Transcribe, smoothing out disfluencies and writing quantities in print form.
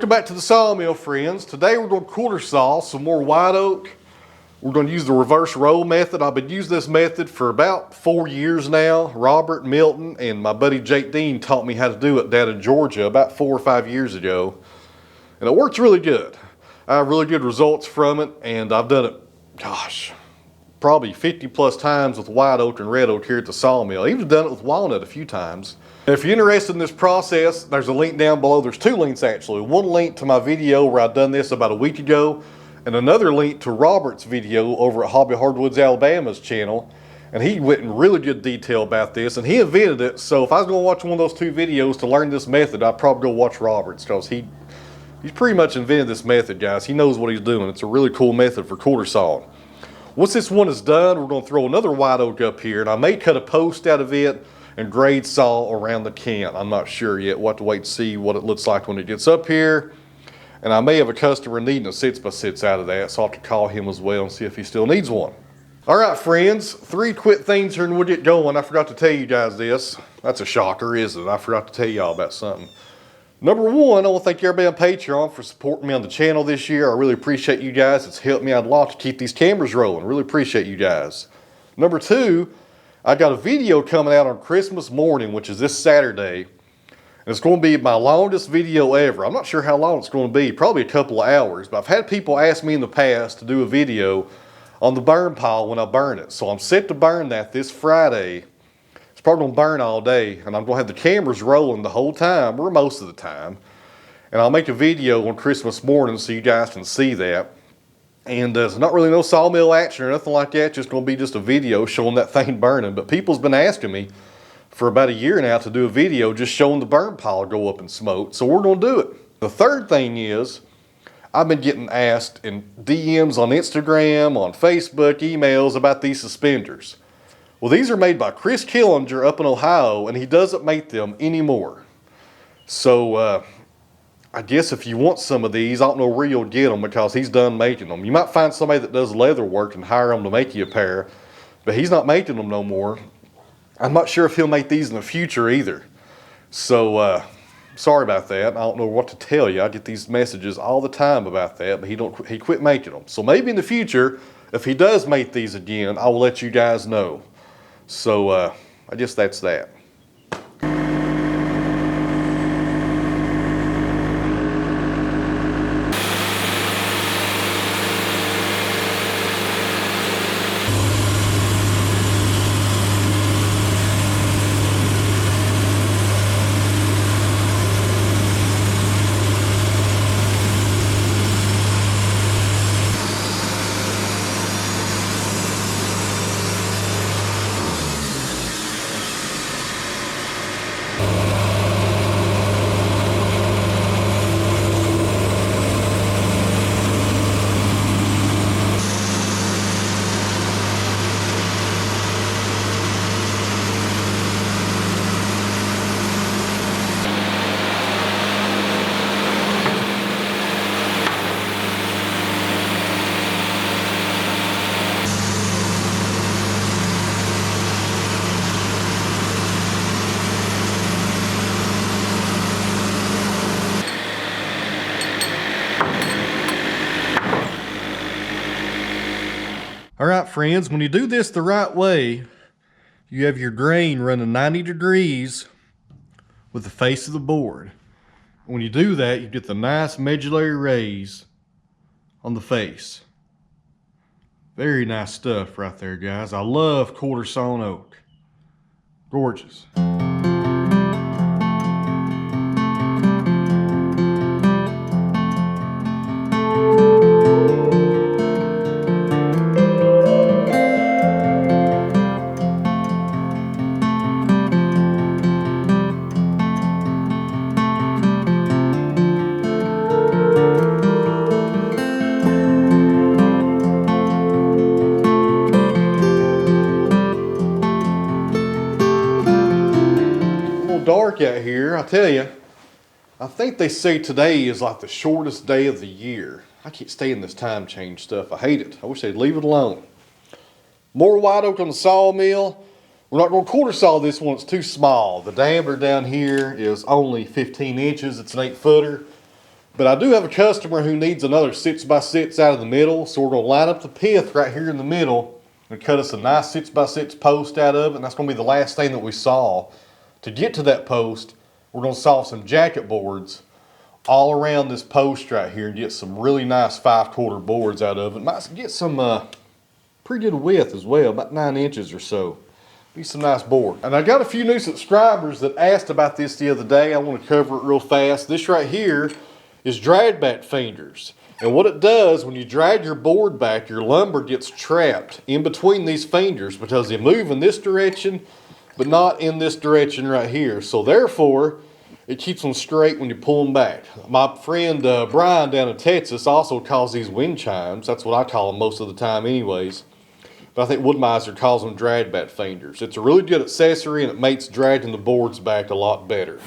Welcome back to the Sawmill, friends. Today we're going to quarter saw some more white oak. We're going to use the reverse roll method. I've been using this method for about 4 years now. Robert, Milton, and my buddy Jake Dean taught me how to do it down in Georgia about 4 or 5 years ago. And it works really good. I have really good results from it, and I've done it, gosh, probably 50 plus times with white oak and red oak here at the Sawmill. I've even done it with walnut a few times. If you're interested in this process, there's a link down below. There's 2 links actually. One link to my video where I've done this about a week ago, and another link to Robert's video over at Hobby Hardwoods Alabama's channel. And he went in really good detail about this, and he invented it. So if I was going to watch one of those 2 videos to learn this method, I'd probably go watch Robert's, because he's pretty much invented this method, guys. He knows what he's doing. It's a really cool method for quarter sawing. Once this one is done, we're going to throw another white oak up here, and I may cut a post out of it and grade saw around the can. I'm not sure yet. We'll have to wait and see what it looks like when it gets up here. And I may have a customer needing a 6x6 out of that, so I'll have to call him as well and see if he still needs one. All right, friends, 3 quick things here and we'll get going. I forgot to tell you guys this. That's a shocker, isn't it? I forgot to tell y'all about something. Number 1, I want to thank everybody on Patreon for supporting me on the channel this year. I really appreciate you guys. It's helped me out a lot to keep these cameras rolling. Really appreciate you guys. Number 2, I got a video coming out on Christmas morning, which is this Saturday. And it's going to be my longest video ever. I'm not sure how long it's going to be, probably a couple of hours. But I've had people ask me in the past to do a video on the burn pile when I burn it. So I'm set to burn that this Friday. It's probably going to burn all day. And I'm going to have the cameras rolling the whole time, or most of the time. And I'll make a video on Christmas morning so you guys can see that. And there's not really no sawmill action or nothing like that. It's just going to be just a video showing that thing burning. But people's been asking me for about a year now to do a video just showing the burn pile go up in smoke. So we're going to do it. The third thing is, I've been getting asked in DMs on Instagram, on Facebook, emails about these suspenders. Well, these are made by Chris Killinger up in Ohio, and he doesn't make them anymore. So, I guess if you want some of these, I don't know where you'll get them because he's done making them. You might find somebody that does leather work and hire them to make you a pair, but he's not making them no more. I'm not sure if he'll make these in the future either. So, sorry about that. I don't know what to tell you. I get these messages all the time about that, but he quit making them. So maybe in the future, if he does make these again, I will let you guys know. So, I guess that's that. All right, friends, when you do this the right way, you have your grain running 90 degrees with the face of the board. When you do that, you get the nice medullary raise on the face. Very nice stuff right there, guys. I love quarter sawn oak. Gorgeous. Dark out here, I tell you. I think they say today is like the shortest day of the year. I can't stay in this time change stuff. I hate it. I wish they'd leave it alone. More white oak on the sawmill. We're not going to quarter saw this one. It's too small. The diameter down here is only 15 inches. It's an 8-footer. But I do have a customer who needs another 6x6 out of the middle, so we're going to line up the pith right here in the middle and cut us a nice 6x6 post out of it, and that's going to be the last thing that we saw. To get to that post, we're going to saw some jacket boards all around this post right here and get some really nice 5/4 boards out of it. Might get some pretty good width as well, about 9 inches or so. Be some nice board. And I got a few new subscribers that asked about this the other day. I want to cover it real fast. This right here is drag back fenders. And what it does, when you drag your board back, your lumber gets trapped in between these fenders because they move in this direction, but not in this direction right here. So therefore, it keeps them straight when you pull them back. My friend Brian down in Texas also calls these wind chimes. That's what I call them most of the time anyways. But I think Wood-Mizer calls them drag back fenders. It's a really good accessory and it makes dragging the boards back a lot better.